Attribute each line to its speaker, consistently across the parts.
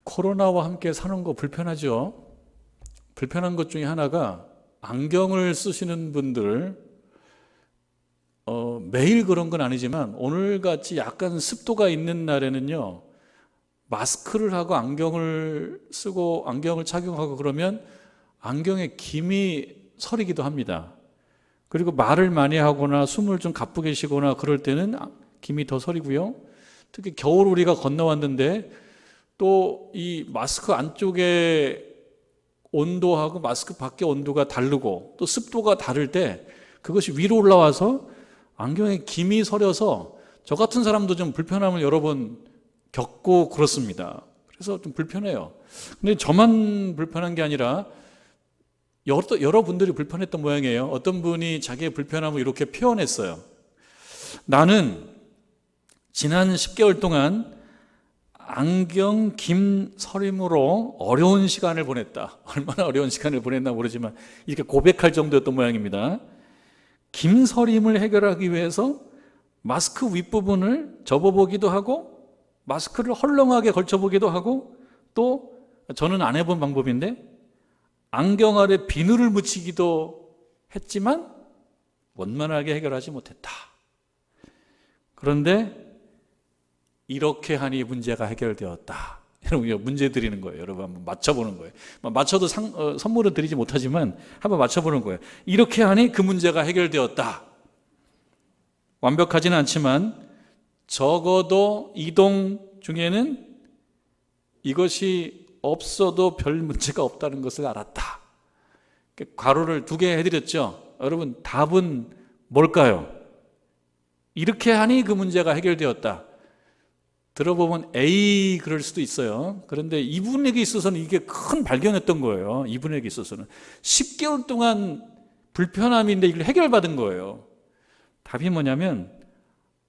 Speaker 1: 코로나와 함께 사는 거 불편하죠? 불편한 것 중에 하나가 안경을 쓰시는 분들, 매일 그런 건 아니지만 오늘같이 약간 습도가 있는 날에는요, 마스크를 하고 안경을 쓰고 안경을 착용하고 그러면 안경에 김이 서리기도 합니다. 그리고 말을 많이 하거나 숨을 좀 가쁘게 쉬거나 그럴 때는 김이 더 서리고요. 특히 겨울 우리가 건너왔는데 또 이 마스크 안쪽에 온도하고 마스크 밖의 온도가 다르고 또 습도가 다를 때 그것이 위로 올라와서 안경에 김이 서려서 저 같은 사람도 좀 불편함을 여러 번 겪고 그렇습니다. 그래서 좀 불편해요. 근데 저만 불편한 게 아니라 여러분들이 불편했던 모양이에요. 어떤 분이 자기의 불편함을 이렇게 표현했어요. 나는 지난 10개월 동안 안경 김 서림으로 어려운 시간을 보냈다. 얼마나 어려운 시간을 보냈나 모르지만 이렇게 고백할 정도였던 모양입니다. 김 서림을 해결하기 위해서 마스크 윗부분을 접어보기도 하고 마스크를 헐렁하게 걸쳐보기도 하고 또 저는 안 해본 방법인데 안경 아래 비누를 묻히기도 했지만 원만하게 해결하지 못했다. 그런데 이렇게 하니 문제가 해결되었다. 여러분, 문제 드리는 거예요. 여러분 한번 맞춰보는 거예요. 맞춰도 선물은 드리지 못하지만 한번 맞춰보는 거예요. 이렇게 하니 그 문제가 해결되었다. 완벽하지는 않지만 적어도 이동 중에는 이것이 없어도 별 문제가 없다는 것을 알았다. 괄호를 2개 해드렸죠. 여러분 답은 뭘까요? 이렇게 하니 그 문제가 해결되었다. 들어보면 A 그럴 수도 있어요. 그런데 이분에게 있어서는 이게 큰 발견했던 거예요. 이분에게 있어서는 10개월 동안 불편함인데 이걸 해결받은 거예요. 답이 뭐냐면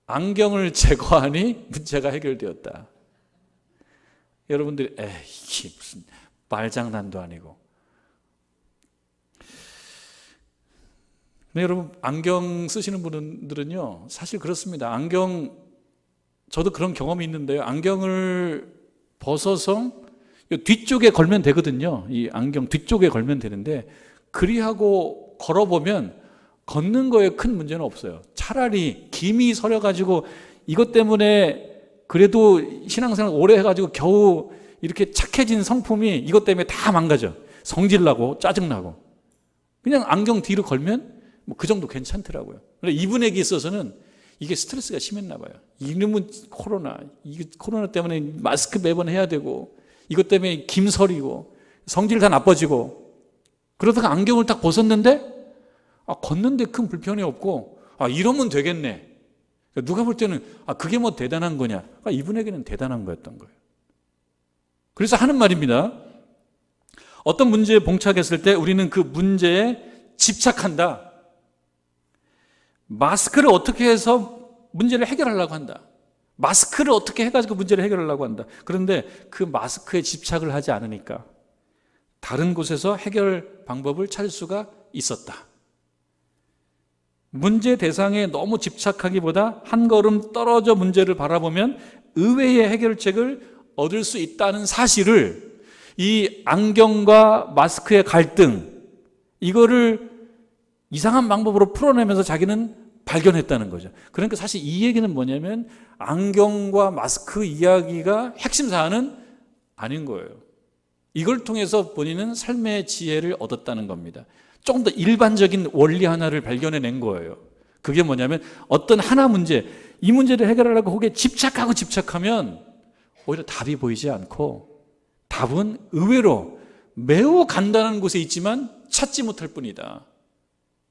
Speaker 1: 안경을 제거하니 문제가 해결되었다. 여러분들이 이게 무슨 말장난도 아니고. 근데 여러분 안경 쓰시는 분들은요 사실 그렇습니다. 저도 그런 경험이 있는데요. 안경을 벗어서 뒤쪽에 걸면 되거든요. 이 안경 뒤쪽에 걸면 되는데 그리하고 걸어보면 걷는 거에 큰 문제는 없어요. 차라리 김이 서려가지고 이것 때문에 그래도 신앙생활 오래 해가지고 겨우 이렇게 착해진 성품이 이것 때문에 다 망가져. 성질나고 짜증나고. 그냥 안경 뒤로 걸면 뭐 그 정도 괜찮더라고요. 그런데 이분에게 있어서는 이게 스트레스가 심했나 봐요. 이놈은 코로나 때문에 마스크 매번 해야 되고 이것 때문에 김서리고 성질 다 나빠지고 그러다가 안경을 딱 벗었는데 걷는데 큰 불편이 없고 이러면 되겠네. 누가 볼 때는 그게 뭐 대단한 거냐. 이분에게는 대단한 거였던 거예요. 그래서 하는 말입니다. 어떤 문제에 봉착했을 때 우리는 그 문제에 집착한다. 마스크를 어떻게 해서 문제를 해결하려고 한다. 마스크를 어떻게 해가지고 문제를 해결하려고 한다. 그런데 그 마스크에 집착을 하지 않으니까 다른 곳에서 해결 방법을 찾을 수가 있었다. 문제 대상에 너무 집착하기보다 한 걸음 떨어져 문제를 바라보면 의외의 해결책을 얻을 수 있다는 사실을 이 안경과 마스크의 갈등 이거를 이상한 방법으로 풀어내면서 자기는 발견했다는 거죠. 그러니까 사실 이 얘기는 뭐냐면 안경과 마스크 이야기가 핵심 사안은 아닌 거예요. 이걸 통해서 본인은 삶의 지혜를 얻었다는 겁니다. 조금 더 일반적인 원리 하나를 발견해낸 거예요. 그게 뭐냐면 어떤 하나 문제, 이 문제를 해결하려고 거기에 집착하면 오히려 답이 보이지 않고 답은 의외로 매우 간단한 곳에 있지만 찾지 못할 뿐이다.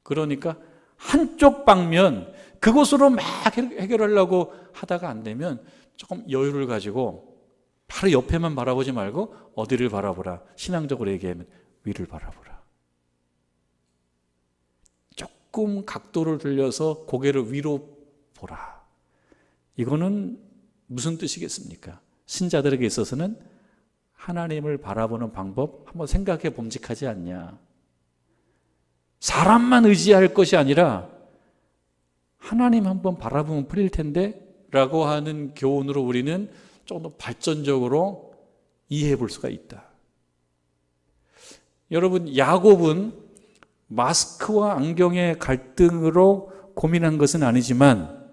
Speaker 1: 그러니까 한쪽 방면 그곳으로 막 해결하려고 하다가 안 되면 조금 여유를 가지고 바로 옆에만 바라보지 말고 어디를 바라보라. 신앙적으로 얘기하면 위를 바라보라. 조금 각도를 들려서 고개를 위로 보라. 이거는 무슨 뜻이겠습니까? 신자들에게 있어서는 하나님을 바라보는 방법 한번 생각해 봄직하지 않냐. 사람만 의지할 것이 아니라 하나님 한번 바라보면 풀릴 텐데 라고 하는 교훈으로 우리는 조금 더 발전적으로 이해해 볼 수가 있다. 여러분, 야곱은 마스크와 안경의 갈등으로 고민한 것은 아니지만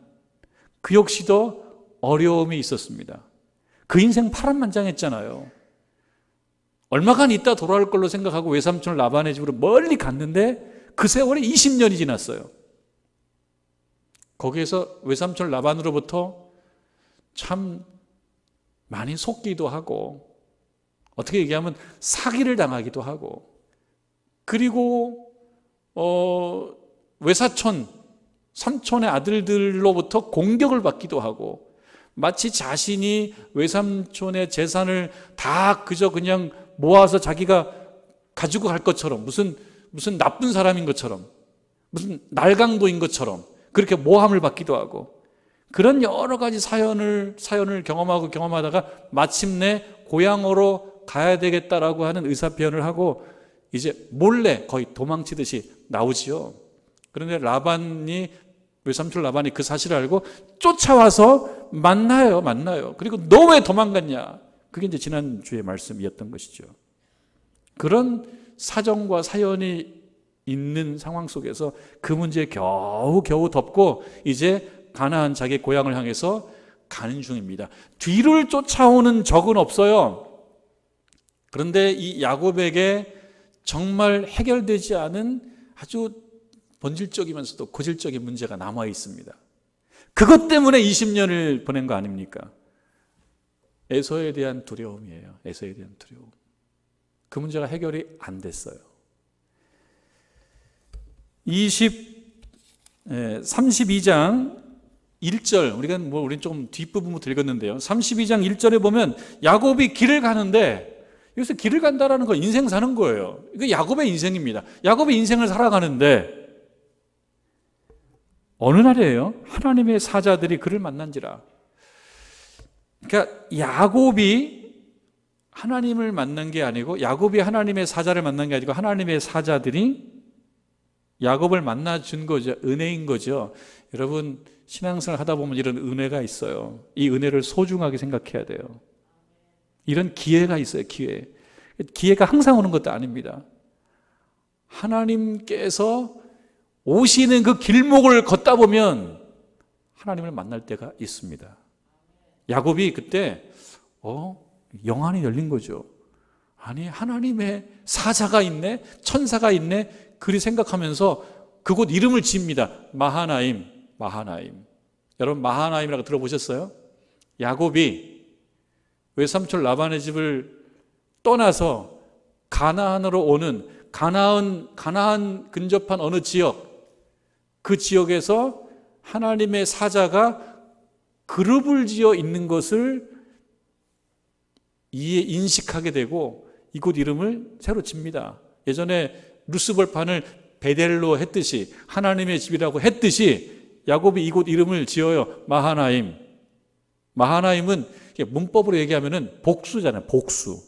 Speaker 1: 그 역시도 어려움이 있었습니다. 그 인생 파란만장했잖아요. 얼마간 있다 돌아올 걸로 생각하고 외삼촌 라반의 집으로 멀리 갔는데 그 세월이 20년이 지났어요. 거기에서 외삼촌 라반으로부터 참 많이 속기도 하고, 어떻게 얘기하면 사기를 당하기도 하고, 그리고 외사촌, 삼촌의 아들들로부터 공격을 받기도 하고, 마치 자신이 외삼촌의 재산을 다 그저 그냥 모아서 자기가 가지고 갈 것처럼, 무슨 나쁜 사람인 것처럼, 무슨 날강도인 것처럼 그렇게 모함을 받기도 하고, 그런 여러 가지 사연을 경험하다가 마침내 고향으로 가야 되겠다라고 하는 의사표현을 하고 이제 몰래 거의 도망치듯이 나오지요. 그런데 외삼촌 라반이 그 사실을 알고 쫓아와서 만나요. 그리고 너 왜 도망갔냐? 그게 이제 지난주의 말씀이었던 것이죠. 그런 사정과 사연이 있는 상황 속에서 그 문제에 겨우 덮고 이제 가나안 자기 고향을 향해서 가는 중입니다. 뒤를 쫓아오는 적은 없어요. 그런데 이 야곱에게 정말 해결되지 않은 아주 본질적이면서도 고질적인 문제가 남아 있습니다. 그것 때문에 20년을 보낸 거 아닙니까? 에서에 대한 두려움이에요. 에서에 대한 두려움. 그 문제가 해결이 안 됐어요. 32장 1절, 우리는 좀 뒷부분부터 읽었는데요. 32장 1절에 보면 야곱이 길을 가는데, 여기서 길을 간다라는 건 인생 사는 거예요. 이거 야곱의 인생입니다. 야곱의 인생을 살아가는데 어느 날이에요? 하나님의 사자들이 그를 만난지라. 그러니까 야곱이 하나님을 만난 게 아니고, 야곱이 하나님의 사자를 만난 게 아니고 하나님의 사자들이 야곱을 만나준 거죠. 은혜인 거죠. 여러분, 신앙생활 하다 보면 이런 은혜가 있어요. 이 은혜를 소중하게 생각해야 돼요. 이런 기회가 있어요. 기회가 항상 오는 것도 아닙니다. 하나님께서 오시는 그 길목을 걷다 보면 하나님을 만날 때가 있습니다. 야곱이 그때 영안이 열린 거죠. 아니, 하나님의 사자가 있네, 천사가 있네, 그리 생각하면서 그곳 이름을 지읍니다. 마하나임. 여러분, 마하나임이라고 들어보셨어요? 야곱이 외삼촌 라반의 집을 떠나서 가나안으로 오는 가나안 근접한 어느 지역, 그 지역에서 하나님의 사자가 그룹을 지어 있는 것을 인식하게 되고 이곳 이름을 새로 집니다. 예전에 루스벌판을 베델로 했듯이, 하나님의 집이라고 했듯이 야곱이 이곳 이름을 지어요. 마하나임. 마하나임은 문법으로 얘기하면은 복수잖아요. 복수.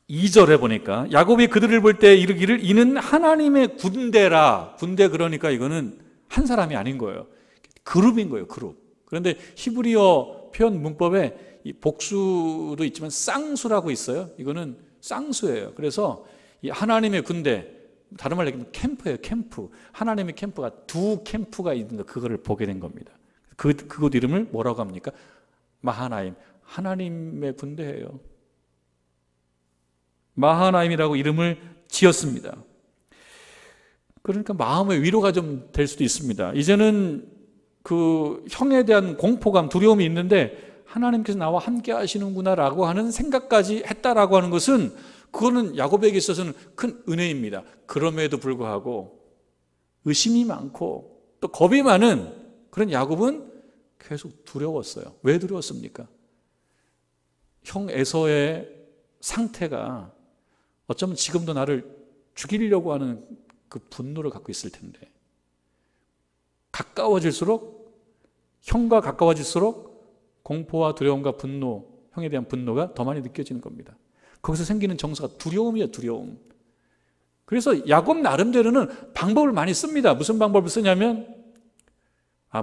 Speaker 1: 2절에 보니까 야곱이 그들을 볼 때 이르기를 이는 하나님의 군대라. 군대, 그러니까 이거는 한 사람이 아닌 거예요. 그룹인 거예요. 그룹. 그런데 히브리어 표현 문법에 이 복수도 있지만 쌍수라고 있어요. 이거는 쌍수예요. 그래서 이 하나님의 군대, 다른 말로 얘기하면 캠프예요. 캠프. 하나님의 캠프가 두 캠프가 있는 거, 그거를 보게 된 겁니다. 그곳 이름을 뭐라고 합니까? 마하나임. 하나님의 군대예요. 마하나임이라고 이름을 지었습니다. 그러니까 마음의 위로가 좀 될 수도 있습니다. 이제는 그 형에 대한 공포감, 두려움이 있는데 하나님께서 나와 함께 하시는구나라고 하는 생각까지 했다라고 하는 것은, 그거는 야곱에게 있어서는 큰 은혜입니다. 그럼에도 불구하고 의심이 많고 또 겁이 많은 그런 야곱은 계속 두려웠어요. 왜 두려웠습니까? 형 에서의 상태가 어쩌면 지금도 나를 죽이려고 하는 그 분노를 갖고 있을 텐데, 형과 가까워질수록 공포와 두려움과 분노, 형에 대한 분노가 더 많이 느껴지는 겁니다. 거기서 생기는 정서가 두려움이에요. 두려움. 그래서 야곱 나름대로는 방법을 많이 씁니다. 무슨 방법을 쓰냐면,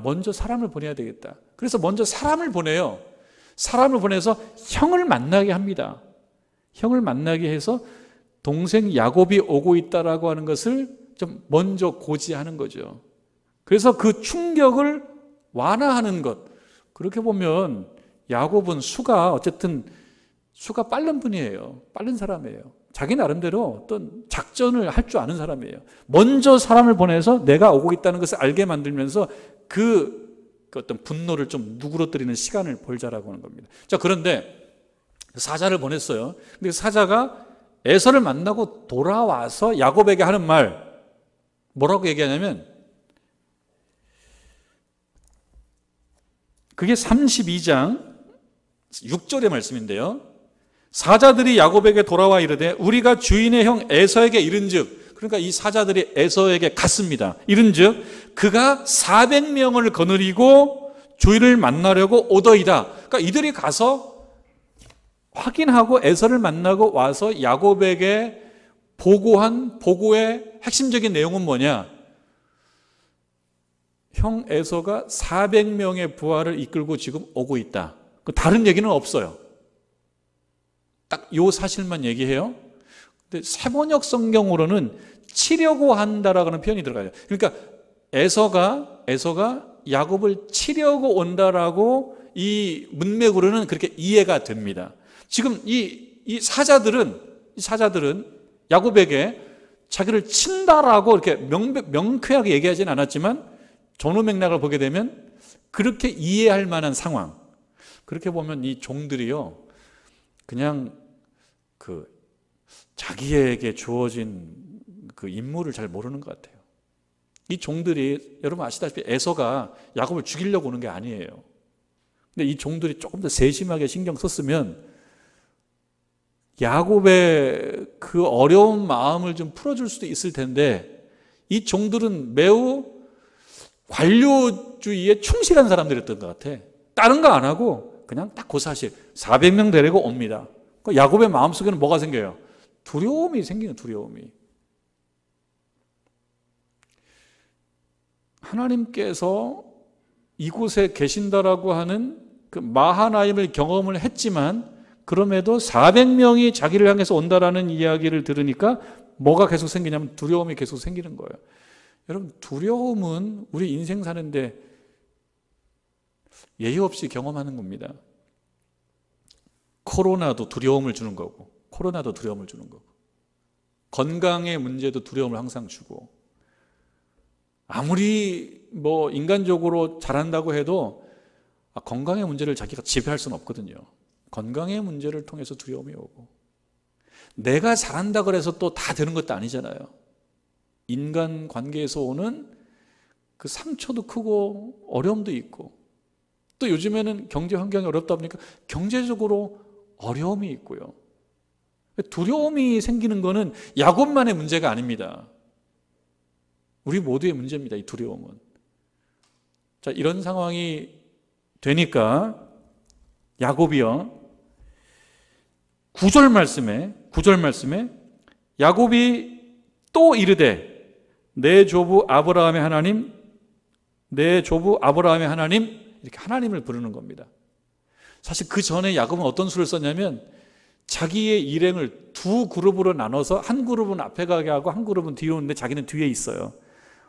Speaker 1: 먼저 사람을 보내야 되겠다. 그래서 먼저 사람을 보내요. 사람을 보내서 형을 만나게 합니다. 형을 만나게 해서 동생 야곱이 오고 있다라고 하는 것을 좀 먼저 고지하는 거죠. 그래서 그 충격을 완화하는 것. 그렇게 보면 야곱은 어쨌든 수가 빠른 분이에요. 빠른 사람이에요. 자기 나름대로 어떤 작전을 할 줄 아는 사람이에요. 먼저 사람을 보내서 내가 오고 있다는 것을 알게 만들면서 그 어떤 분노를 좀 누그러뜨리는 시간을 벌자라고 하는 겁니다. 자, 그런데 사자를 보냈어요. 근데 사자가 에서를 만나고 돌아와서 야곱에게 하는 말, 뭐라고 얘기하냐면, 그게 32장 6절의 말씀인데요. 사자들이 야곱에게 돌아와 이르되 우리가 주인의 형 에서에게 이른즉, 그러니까 이 사자들이 에서에게 갔습니다. 이른즉 그가 400명을 거느리고 주인을 만나려고 오더이다. 그러니까 이들이 가서 확인하고 에서를 만나고 와서 야곱에게 보고한 보고의 핵심적인 내용은 뭐냐? 형 에서가 400명의 부하를 이끌고 지금 오고 있다. 다른 얘기는 없어요. 딱 요 사실만 얘기해요. 근데 세번역 성경으로는 치려고 한다라고 하는 표현이 들어가요. 그러니까 에서가 야곱을 치려고 온다라고 이 문맥으로는 그렇게 이해가 됩니다. 지금 이 사자들은 야곱에게 자기를 친다라고 이렇게 명쾌하게 얘기하지는 않았지만 전후 맥락을 보게 되면 그렇게 이해할 만한 상황. 그렇게 보면 이 종들이요, 그냥 자기에게 주어진 그 임무를 잘 모르는 것 같아요. 이 종들이, 여러분 아시다시피 에서가 야곱을 죽이려고 오는 게 아니에요. 근데 이 종들이 조금 더 세심하게 신경 썼으면 야곱의 그 어려운 마음을 좀 풀어줄 수도 있을 텐데, 이 종들은 매우 관료주의에 충실한 사람들이었던 것 같아. 다른 거 안 하고 그냥 딱 그 사실 400명 데리고 옵니다. 야곱의 마음속에는 뭐가 생겨요? 두려움이 생기는, 두려움이. 하나님께서 이곳에 계신다라고 하는 그 마하나임을 경험을 했지만 그럼에도 400명이 자기를 향해서 온다라는 이야기를 들으니까 뭐가 계속 생기냐면 두려움이 계속 생기는 거예요. 여러분, 두려움은 우리 인생 사는데 예의 없이 경험하는 겁니다. 코로나도 두려움을 주는 거고, 건강의 문제도 두려움을 항상 주고, 아무리 인간적으로 잘한다고 해도 건강의 문제를 자기가 지배할 수는 없거든요. 건강의 문제를 통해서 두려움이 오고, 내가 잘한다고 해서 또 다 되는 것도 아니잖아요. 인간 관계에서 오는 그 상처도 크고 어려움도 있고, 또 요즘에는 경제 환경이 어렵다 보니까 경제적으로 어려움이 있고요. 두려움이 생기는 거는 야곱만의 문제가 아닙니다. 우리 모두의 문제입니다, 이 두려움은. 자, 이런 상황이 되니까 야곱이요, 9절 말씀에 야곱이 또 이르되 내 조부 아브라함의 하나님, 이렇게 하나님을 부르는 겁니다. 사실 그 전에 야곱은 어떤 수를 썼냐면 자기의 일행을 두 그룹으로 나눠서 한 그룹은 앞에 가게 하고 한 그룹은 뒤로 오는데 자기는 뒤에 있어요.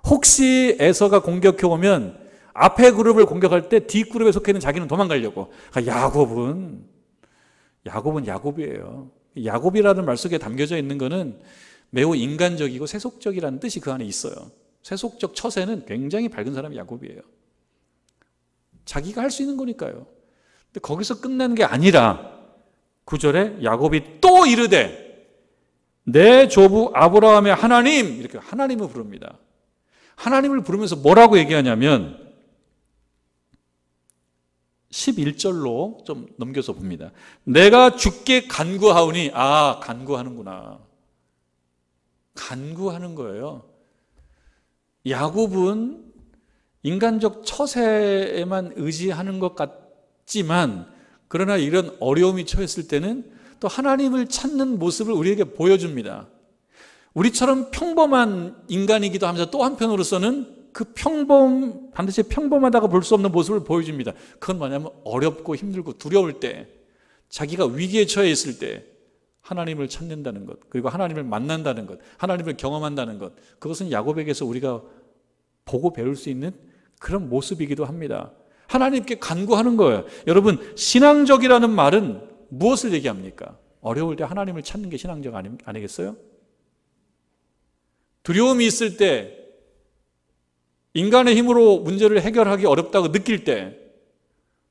Speaker 1: 혹시 에서가 공격해 오면 앞에 그룹을 공격할 때 뒤 그룹에 속해 있는 자기는 도망가려고. 그러니까 야곱은 야곱이에요. 야곱이라는 말 속에 담겨져 있는 것은 매우 인간적이고 세속적이라는 뜻이 그 안에 있어요. 세속적 처세는 굉장히 밝은 사람이 야곱이에요. 자기가 할 수 있는 거니까요. 근데 거기서 끝나는 게 아니라 9절에 야곱이 또 이르되 내 조부 아브라함의 하나님, 이렇게 하나님을 부릅니다. 하나님을 부르면서 뭐라고 얘기하냐면 11절로 좀 넘겨서 봅니다. 내가 주께 간구하오니, 간구하는구나. 간구하는 거예요. 야곱은 인간적 처세에만 의지하는 것 같지만, 그러나 이런 어려움이 처했을 때는 또 하나님을 찾는 모습을 우리에게 보여줍니다. 우리처럼 평범한 인간이기도 하면서 또 한편으로서는 그 반드시 평범하다고 볼 수 없는 모습을 보여줍니다. 그건 뭐냐면 어렵고 힘들고 두려울 때, 자기가 위기에 처해 있을 때 하나님을 찾는다는 것, 그리고 하나님을 만난다는 것, 하나님을 경험한다는 것, 그것은 야곱에게서 우리가 보고 배울 수 있는 그런 모습이기도 합니다. 하나님께 간구하는 거예요. 여러분, 신앙적이라는 말은 무엇을 얘기합니까? 어려울 때 하나님을 찾는 게 신앙적 아니겠어요? 두려움이 있을 때, 인간의 힘으로 문제를 해결하기 어렵다고 느낄 때,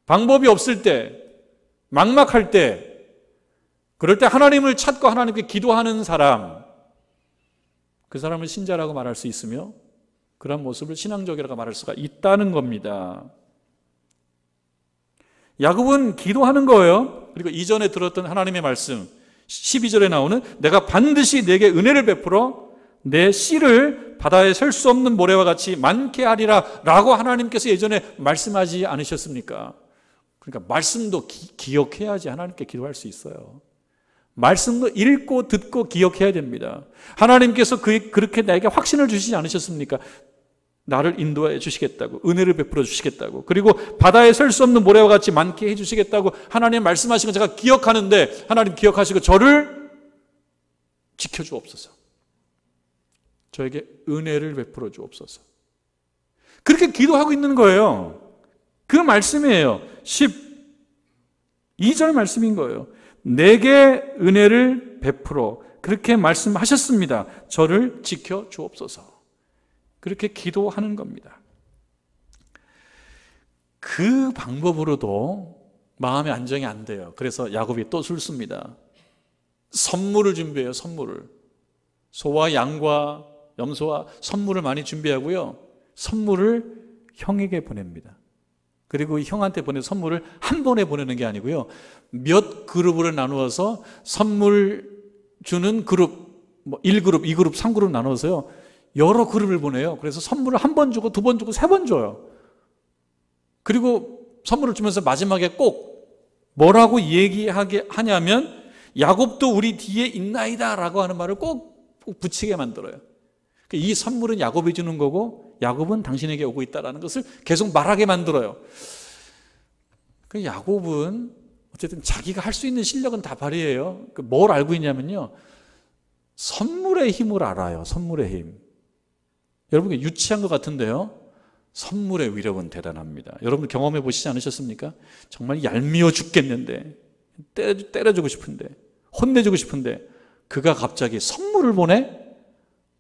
Speaker 1: 방법이 없을 때, 막막할 때, 그럴 때 하나님을 찾고 하나님께 기도하는 사람, 그 사람을 신자라고 말할 수 있으며 그런 모습을 신앙적이라고 말할 수가 있다는 겁니다. 야곱은 기도하는 거예요. 그리고 이전에 들었던 하나님의 말씀 12절에 나오는 내가 반드시 내게 은혜를 베풀어 내 씨를 바다에 셀 수 없는 모래와 같이 많게 하리라 라고 하나님께서 예전에 말씀하지 않으셨습니까? 그러니까 말씀도 기억해야지 하나님께 기도할 수 있어요. 말씀도 읽고 듣고 기억해야 됩니다. 하나님께서 그렇게 나에게 확신을 주시지 않으셨습니까? 나를 인도해 주시겠다고, 은혜를 베풀어 주시겠다고, 그리고 바다에 설 수 없는 모래와 같이 많게 해 주시겠다고 하나님 말씀하신 거 제가 기억하는데, 하나님 기억하시고 저를 지켜주옵소서, 저에게 은혜를 베풀어 주옵소서, 그렇게 기도하고 있는 거예요. 그 말씀이에요. 12절 말씀인 거예요. 내게 은혜를 베풀어, 그렇게 말씀하셨습니다. 저를 지켜 주옵소서. 그렇게 기도하는 겁니다. 그 방법으로도 마음의 안정이 안 돼요. 그래서 야곱이 또 술습니다. 선물을 준비해요. 선물을. 소와 양과 염소와 선물을 많이 준비하고요, 선물을 형에게 보냅니다. 그리고 형한테 보낸 선물을 한 번에 보내는 게 아니고요, 몇 그룹으로 나누어서 선물 주는 그룹, 1그룹, 2그룹, 3그룹 나눠서요, 여러 그룹을 보내요. 그래서 선물을 한 번 주고 두 번 주고 세 번 줘요. 그리고 선물을 주면서 마지막에 꼭 뭐라고 얘기하게 하냐면 야곱도 우리 뒤에 있나이다 라고 하는 말을 꼭 붙이게 만들어요. 이 선물은 야곱이 주는 거고 야곱은 당신에게 오고 있다는 것을 계속 말하게 만들어요. 그 야곱은 어쨌든 자기가 할 수 있는 실력은 다 발휘해요. 뭘 알고 있냐면요, 선물의 힘을 알아요. 선물의 힘. 여러분, 유치한 것 같은데요, 선물의 위력은 대단합니다. 여러분 경험해 보시지 않으셨습니까? 정말 얄미워 죽겠는데, 때려주고 싶은데, 혼내주고 싶은데 그가 갑자기 선물을 보내?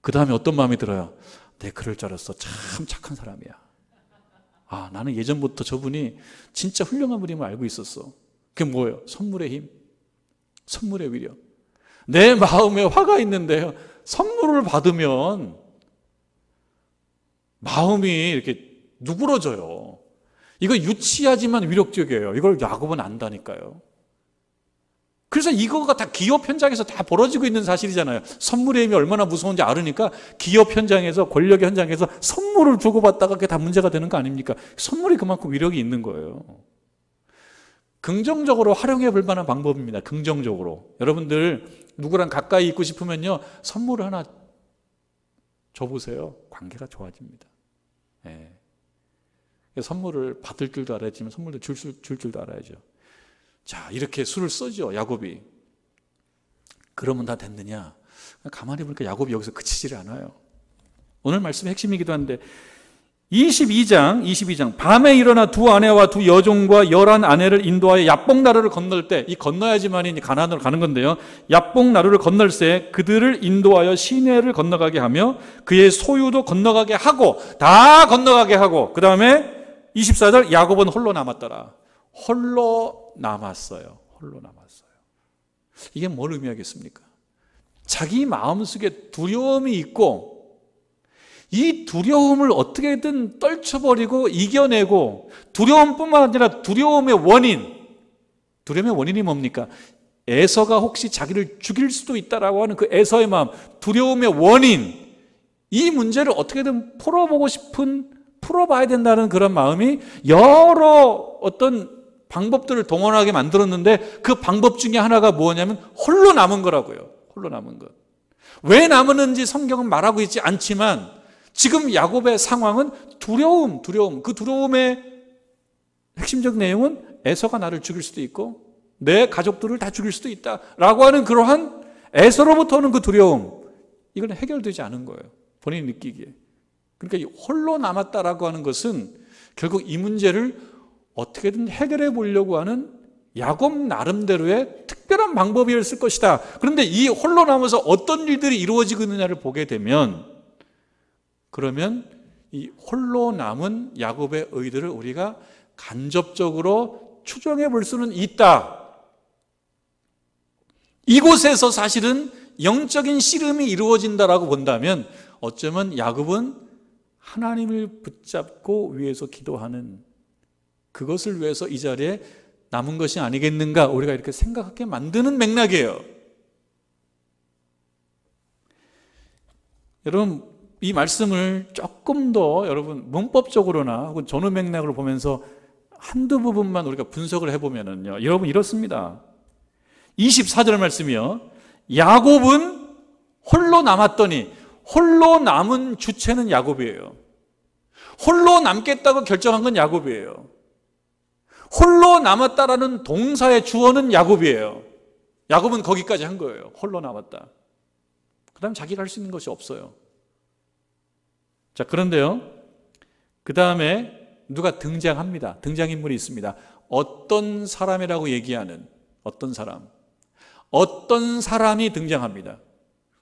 Speaker 1: 그 다음에 어떤 마음이 들어요? 내 그럴 줄 알았어. 참 착한 사람이야. 아, 나는 예전부터 저분이 진짜 훌륭한 분임을 알고 있었어. 그게 뭐예요? 선물의 힘, 선물의 위력. 내 마음에 화가 있는데요, 선물을 받으면 마음이 이렇게 누그러져요. 이거 유치하지만 위력적이에요. 이걸 야곱은 안다니까요. 그래서 이거가 다 기업 현장에서 다 벌어지고 있는 사실이잖아요. 선물의 힘이 얼마나 무서운지 알으니까 기업 현장에서, 권력의 현장에서 선물을 주고받다가 그게 다 문제가 되는 거 아닙니까? 선물이 그만큼 위력이 있는 거예요. 긍정적으로 활용해 볼 만한 방법입니다. 긍정적으로. 여러분들 누구랑 가까이 있고 싶으면요, 선물을 하나 줘보세요. 관계가 좋아집니다. 예. 선물을 받을 줄도 알아야지만 선물도 줄 줄도 알아야죠. 자, 이렇게 수를 써죠, 야곱이. 그러면 다 됐느냐? 가만히 보니까 야곱이 여기서 그치지를 않아요. 오늘 말씀의 핵심이기도 한데 22장 밤에 일어나 두 아내와 두 여종과 11 아내를 인도하여 야복 나루를 건널 때, 이 건너야지만이 가나안으로 가는 건데요, 야복 나루를 건널새 그들을 인도하여 시내를 건너가게 하며 그의 소유도 건너가게 하고, 다 건너가게 하고, 그 다음에 24절 야곱은 홀로 남았더라. 홀로 남았어요. 홀로 남았어요. 이게 뭘 의미하겠습니까? 자기 마음속에 두려움이 있고, 이 두려움을 어떻게든 떨쳐버리고 이겨내고, 두려움뿐만 아니라 두려움의 원인이 뭡니까? 에서가 혹시 자기를 죽일 수도 있다라고 하는 그 에서의 마음, 두려움의 원인, 이 문제를 어떻게든 풀어봐야 된다는 그런 마음이 여러 어떤 방법들을 동원하게 만들었는데, 그 방법 중에 하나가 뭐냐면 홀로 남은 거라고요. 홀로 남은 것. 왜 남았는지 성경은 말하고 있지 않지만 지금 야곱의 상황은 두려움. 그 두려움의 핵심적 내용은 에서가 나를 죽일 수도 있고 내 가족들을 다 죽일 수도 있다라고 하는 그러한 에서로부터 오는 그 두려움, 이건 해결되지 않은 거예요. 본인이 느끼기에. 그러니까 이 홀로 남았다라고 하는 것은 결국 이 문제를 어떻게든 해결해 보려고 하는 야곱 나름대로의 특별한 방법이었을 것이다. 그런데 이 홀로 남아서 어떤 일들이 이루어지고 있느냐를 보게 되면, 그러면 이 홀로 남은 야곱의 의도를 우리가 간접적으로 추정해 볼 수는 있다. 이곳에서 사실은 영적인 씨름이 이루어진다라고 본다면 어쩌면 야곱은 하나님을 붙잡고 위에서 기도하는 그것을 위해서 이 자리에 남은 것이 아니겠는가, 우리가 이렇게 생각하게 만드는 맥락이에요. 여러분, 이 말씀을 조금 더 여러분 문법적으로나 혹은 전후 맥락을 보면서 한두 부분만 우리가 분석을 해보면은요, 여러분 이렇습니다. 24절 말씀이요, 야곱은 홀로 남았더니, 홀로 남은 주체는 야곱이에요. 홀로 남겠다고 결정한 건 야곱이에요. 홀로 남았다라는 동사의 주어는 야곱이에요. 야곱은 거기까지 한 거예요. 홀로 남았다. 그 다음 자기가 할 수 있는 것이 없어요. 자, 그런데요, 그 다음에 누가 등장합니다. 등장인물이 있습니다. 어떤 사람이라고 얘기하는 어떤 사람이 등장합니다.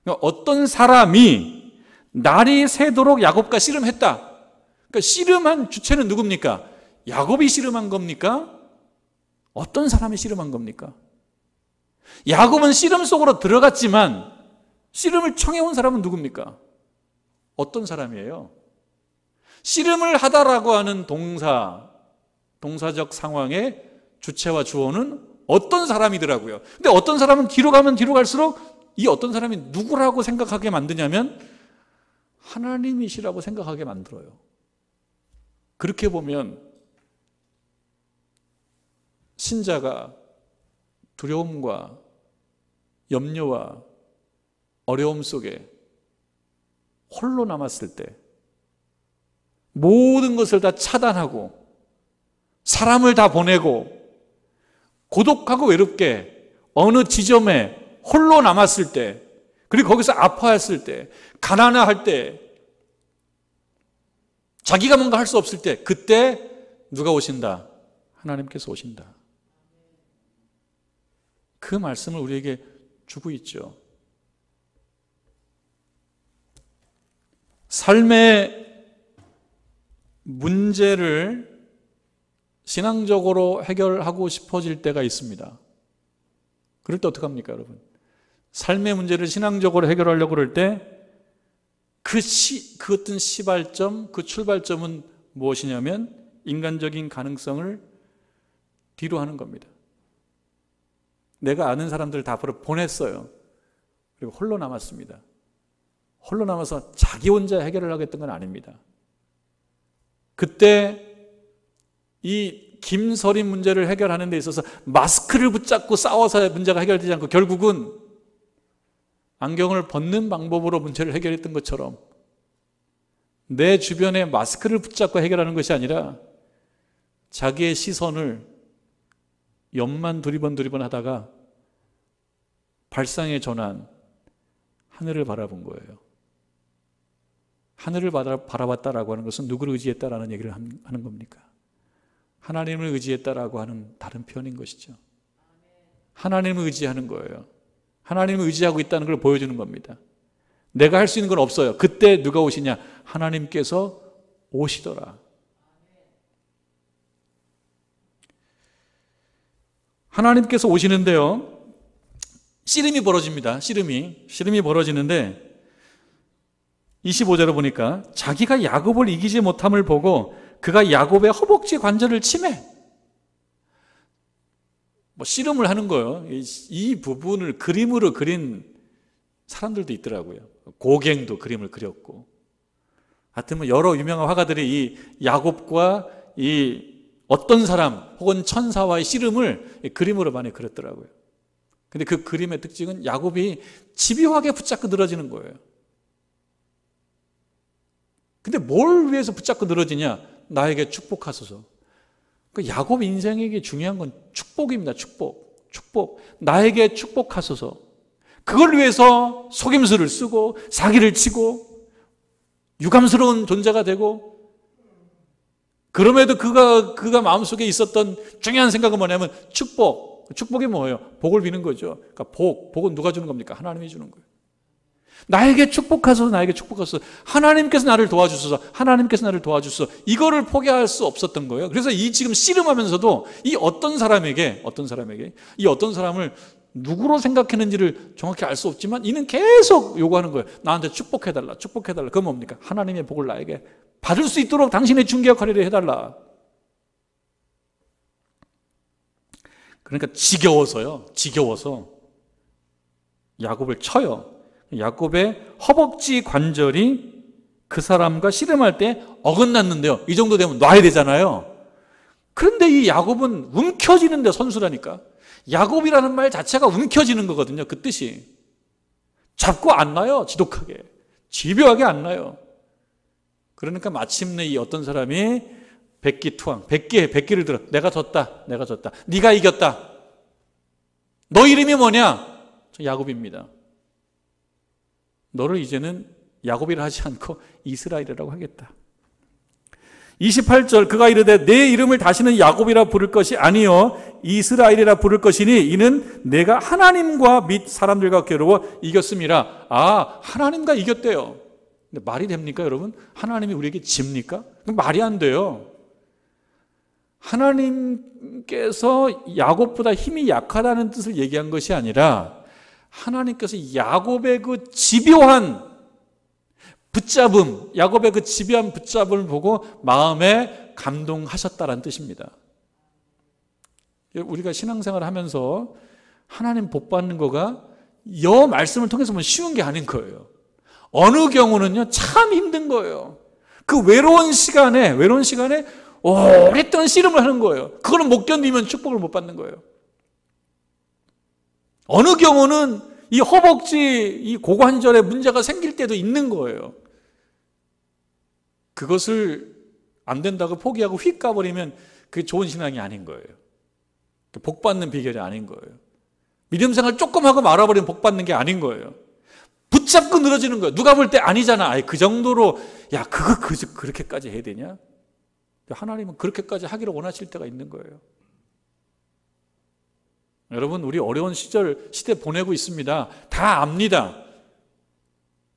Speaker 1: 어떤 사람이 날이 새도록 야곱과 씨름했다. 그러니까 씨름한 주체는 누굽니까? 야곱이 씨름한 겁니까? 어떤 사람이 씨름한 겁니까? 야곱은 씨름 속으로 들어갔지만 씨름을 청해온 사람은 누굽니까? 어떤 사람이에요? 씨름을 하다라고 하는 동사적 상황의 주체와 주어는 어떤 사람이더라고요. 근데 어떤 사람은 뒤로 가면 뒤로 갈수록 이 어떤 사람이 누구라고 생각하게 만드냐면 하나님이시라고 생각하게 만들어요. 그렇게 보면 신자가 두려움과 염려와 어려움 속에 홀로 남았을 때 모든 것을 다 차단하고 사람을 다 보내고 고독하고 외롭게 어느 지점에 홀로 남았을 때, 그리고 거기서 아파했을 때, 가난할 때, 자기가 뭔가 할 수 없을 때, 그때 누가 오신다? 하나님께서 오신다. 그 말씀을 우리에게 주고 있죠. 삶의 문제를 신앙적으로 해결하고 싶어질 때가 있습니다. 그럴 때 어떡합니까, 여러분? 삶의 문제를 신앙적으로 해결하려고 그럴 때 그 어떤 시발점, 그 출발점은 무엇이냐면 인간적인 가능성을 뒤로 하는 겁니다. 내가 아는 사람들 다 앞으로 보냈어요. 그리고 홀로 남았습니다. 홀로 남아서 자기 혼자 해결을 하겠다는 건 아닙니다. 그때 이 김서림 문제를 해결하는 데 있어서 마스크를 붙잡고 싸워서 문제가 해결되지 않고 결국은 안경을 벗는 방법으로 문제를 해결했던 것처럼 내 주변에 마스크를 붙잡고 해결하는 것이 아니라 자기의 시선을 옆만 두리번 하다가 발상의 전환, 하늘을 바라본 거예요. 하늘을 바라봤다라고 하는 것은 누구를 의지했다라는 얘기를 하는 겁니까? 하나님을 의지했다라고 하는 다른 표현인 것이죠. 하나님을 의지하는 거예요. 하나님을 의지하고 있다는 걸 보여주는 겁니다. 내가 할 수 있는 건 없어요. 그때 누가 오시냐? 하나님께서 오시더라. 하나님께서 오시는데요, 씨름이 벌어집니다. 씨름이 벌어지는데 25절을 보니까 자기가 야곱을 이기지 못함을 보고 그가 야곱의 허벅지 관절을 치매. 씨름을 하는 거예요. 이 부분을 그림으로 그린 사람들도 있더라고요. 고갱도 그림을 그렸고. 하여튼 여러 유명한 화가들이 이 야곱과 이 어떤 사람 혹은 천사와의 씨름을 그림으로 많이 그렸더라고요. 근데 그 그림의 특징은 야곱이 집요하게 붙잡고 늘어지는 거예요. 근데 뭘 위해서 붙잡고 늘어지냐? 나에게 축복하소서. 그 야곱 인생에게 중요한 건 축복입니다. 축복. 나에게 축복하소서. 그걸 위해서 속임수를 쓰고 사기를 치고 유감스러운 존재가 되고, 그럼에도 그가 마음속에 있었던 중요한 생각은 뭐냐면 축복이 뭐예요? 복을 비는 거죠. 그러니까 복은 누가 주는 겁니까? 하나님이 주는 거예요. 나에게 축복하소서, 나에게 축복하소서. 하나님께서 나를 도와주소서, 하나님께서 나를 도와주소서. 이거를 포기할 수 없었던 거예요. 그래서 이 지금 씨름하면서도 이 어떤 사람을 누구로 생각했는지를 정확히 알 수 없지만 이는 계속 요구하는 거예요. 나한테 축복해달라. 그건 뭡니까? 하나님의 복을 나에게 받을 수 있도록 당신의 중개역할일을 해달라. 그러니까 지겨워서 야곱을 쳐요. 야곱의 허벅지 관절이 그 사람과 씨름할 때 어긋났는데요. 이 정도 되면 놔야 되잖아요. 그런데 이 야곱은 움켜쥐는데 선수라니까. 야곱이라는 말 자체가 움켜쥐는 거거든요. 그 뜻이. 잡고 안 놔요. 지독하게. 집요하게 안 놔요. 그러니까 마침내 이 어떤 사람이 백기를 들어. 내가 졌다. 네가 이겼다. 너 이름이 뭐냐? 저 야곱입니다. 너를 이제는 야곱이라 하지 않고 이스라엘이라고 하겠다. 28절, 그가 이르되 내 이름을 다시는 야곱이라 부를 것이 아니요 이스라엘이라 부를 것이니 이는 내가 하나님과 및 사람들과 겨루어 이겼음이라. 하나님과 이겼대요. 근데 말이 됩니까, 여러분? 하나님이 우리에게 집니까? 말이 안 돼요. 하나님께서 야곱보다 힘이 약하다는 뜻을 얘기한 것이 아니라 하나님께서 야곱의 그 집요한 야곱의 그 집요한 붙잡음을 보고 마음에 감동하셨다라는 뜻입니다. 우리가 신앙생활을 하면서 하나님 복 받는 거가 여 말씀을 통해서 보면 쉬운 게 아닌 거예요. 어느 경우는요 참 힘든 거예요. 그 외로운 시간에 오랫동안 씨름을 하는 거예요. 그거는 못 견디면 축복을 못 받는 거예요. 어느 경우는 이 허벅지, 이 고관절에 문제가 생길 때도 있는 거예요. 그것을 안 된다고 포기하고 휙 가버리면 그게 좋은 신앙이 아닌 거예요. 복 받는 비결이 아닌 거예요. 믿음 생활 조금 하고 말아버리면 복 받는 게 아닌 거예요. 붙잡고 늘어지는 거예요. 누가 볼 때 아니잖아. 그 정도로 그렇게까지 해야 되냐? 하나님은 그렇게까지 하기를 원하실 때가 있는 거예요. 여러분, 우리 어려운 시대 보내고 있습니다. 다 압니다.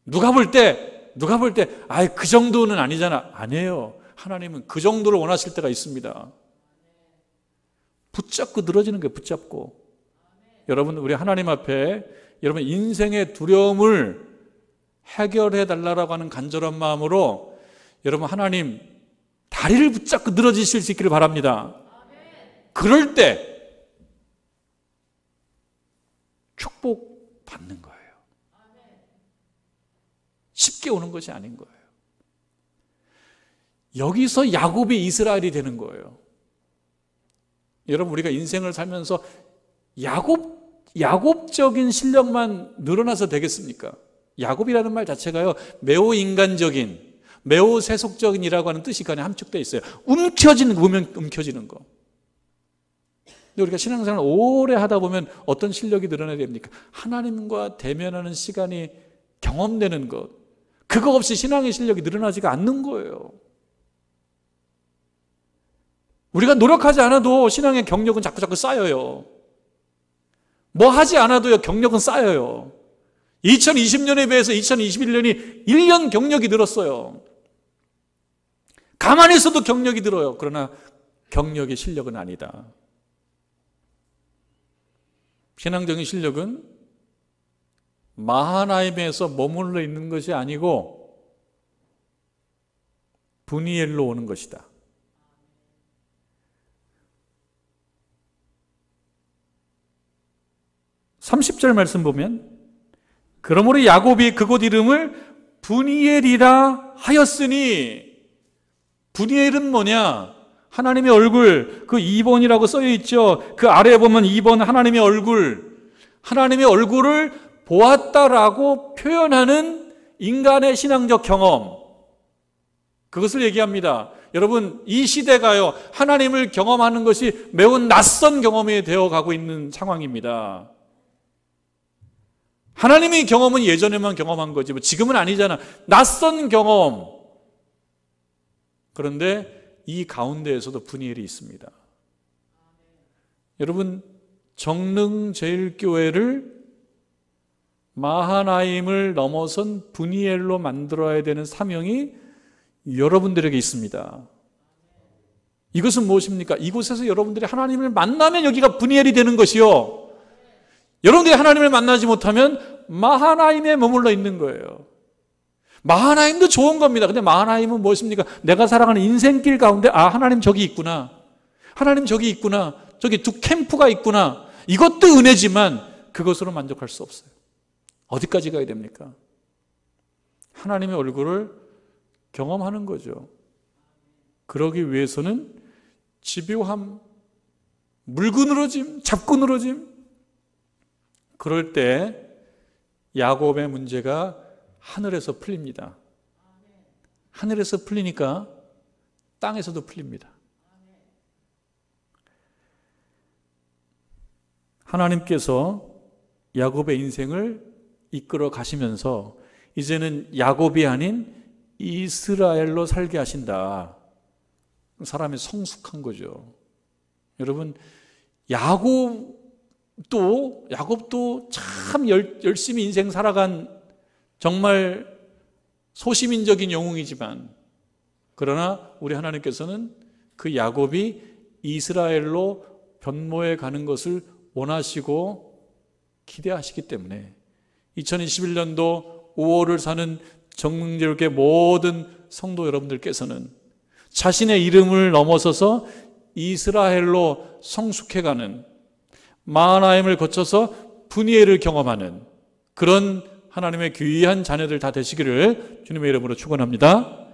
Speaker 1: 누가 볼 때 그 정도는 아니잖아. 아니에요. 하나님은 그 정도를 원하실 때가 있습니다. 붙잡고 늘어지는 거예요. 붙잡고. 여러분, 우리 하나님 앞에 여러분 인생의 두려움을 해결해 달라고 하는 간절한 마음으로 여러분 하나님 다리를 붙잡고 늘어지실 수 있기를 바랍니다. 그럴 때 축복 받는 거예요. 쉽게 오는 것이 아닌 거예요. 여기서 야곱이 이스라엘이 되는 거예요. 여러분, 우리가 인생을 살면서 야곱적인 실력만 늘어나서 되겠습니까? 야곱이라는 말 자체가요, 매우 인간적인, 매우 세속적인이라고 하는 뜻이 그 안에 함축되어 있어요. 움켜지는 거. 근데 우리가 신앙생활을 오래 하다 보면 어떤 실력이 늘어나야 됩니까? 하나님과 대면하는 시간이 경험되는 것. 그거 없이 신앙의 실력이 늘어나지가 않는 거예요. 우리가 노력하지 않아도 신앙의 경력은 자꾸 쌓여요. 뭐 하지 않아도요, 경력은 쌓여요. 2020년에 비해서 2021년이 1년 경력이 늘었어요. 가만히 있어도 경력이 늘어요. 그러나 경력이 실력은 아니다. 신앙적인 실력은 마하나임에서 머물러 있는 것이 아니고 브니엘로 오는 것이다. (30절) 말씀 보면 그러므로 야곱이 그곳 이름을 브니엘이라 하였으니, 브니엘은 뭐냐? 하나님의 얼굴, 그 2번이라고 써져 있죠. 그 아래에 보면 2번 하나님의 얼굴을 보았다라고 표현하는 인간의 신앙적 경험. 그것을 얘기합니다. 여러분, 이 시대가요, 하나님을 경험하는 것이 매우 낯선 경험이 되어 가고 있는 상황입니다. 하나님의 경험은 예전에만 경험한 거지, 지금은 아니잖아. 낯선 경험. 그런데 이 가운데에서도 분이엘이 있습니다. 여러분, 정릉제일교회를 마하나임을 넘어선 분이엘로 만들어야 되는 사명이 여러분들에게 있습니다. 이것은 무엇입니까? 이곳에서 여러분들이 하나님을 만나면 여기가 분이엘이 되는 것이요, 여러분들이 하나님을 만나지 못하면 마하나임에 머물러 있는 거예요. 마하나임도 좋은 겁니다. 근데 마하나임은 무엇입니까? 내가 살아가는 인생길 가운데 하나님 저기 있구나, 하나님 저기 있구나, 저기 두 캠프가 있구나, 이것도 은혜지만 그것으로 만족할 수 없어요. 어디까지 가야 됩니까? 하나님의 얼굴을 경험하는 거죠. 그러기 위해서는 집요함, 물고 늘어짐, 잡고 늘어짐. 그럴 때 야곱의 문제가 하늘에서 풀립니다. 하늘에서 풀리니까 땅에서도 풀립니다. 하나님께서 야곱의 인생을 이끌어 가시면서 이제는 야곱이 아닌 이스라엘로 살게 하신다. 사람이 성숙한 거죠. 여러분, 야곱도 참 열심히 인생 살아간 정말 소시민적인 영웅이지만, 그러나 우리 하나님께서는 그 야곱이 이스라엘로 변모해 가는 것을 원하시고 기대하시기 때문에 2021년도 5월을 사는 정릉제일교회 모든 성도 여러분들께서는 자신의 이름을 넘어서서 이스라엘로 성숙해가는, 마하나임을 거쳐서 분이엘을 경험하는 그런 하나님의 귀한 자녀들 다 되시기를 주님의 이름으로 축원합니다.